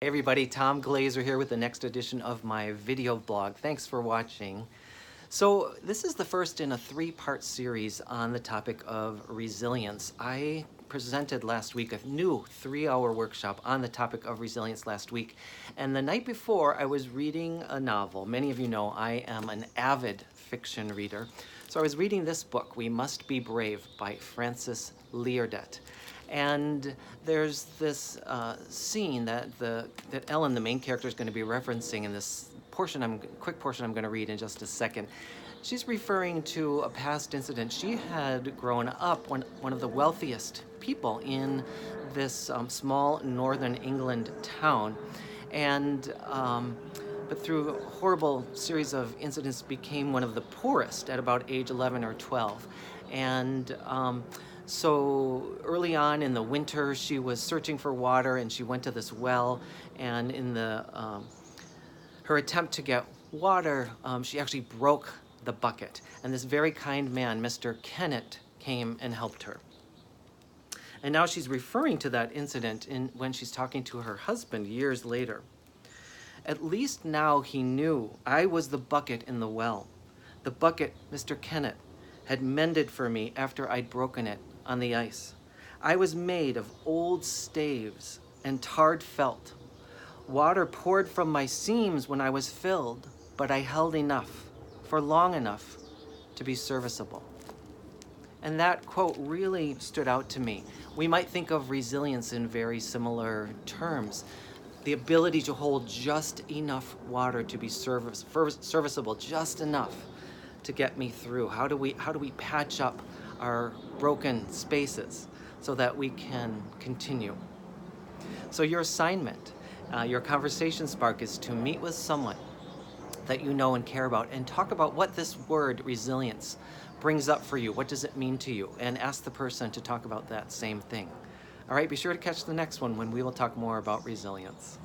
Hey everybody, Tom Glazer here with the next edition of my video blog. Thanks for watching. So this is the first in a three-part series on the topic of resilience. I presented last week a new 3-hour workshop on the topic of resilience last week. And the night before I was reading a novel. Many of you know I am an avid fiction reader. So I was reading this book, We Must Be Brave by Frances Liardet. And there's this scene that Ellen, the main character, is going to be referencing in this quick portion I'm going to read in just a second. She's referring to a past incident. She had grown up one of the wealthiest people in this small northern England town, and but through a horrible series of incidents became one of the poorest at about age 11 or 12. And so early on in the winter, she was searching for water, and she went to this well, and in her attempt to get water, she actually broke the bucket. And this very kind man, Mr. Kennett, came and helped her. And now she's referring to that incident when she's talking to her husband years later. At least now he knew I was the bucket in the well. The bucket Mr. Kennett had mended for me after I'd broken it on the ice. I was made of old staves and tarred felt. Water poured from my seams when I was filled, but I held enough, for long enough, to be serviceable. And that quote really stood out to me. We might think of resilience in very similar terms. The ability to hold just enough water to be serviceable, just enough to get me through. How do we patch up our broken spaces so that we can continue? So your assignment, your conversation spark, is to meet with someone that you know and care about and talk about what this word resilience brings up for you. What does it mean to you? And ask the person to talk about that same thing. All right, be sure to catch the next one when we will talk more about resilience.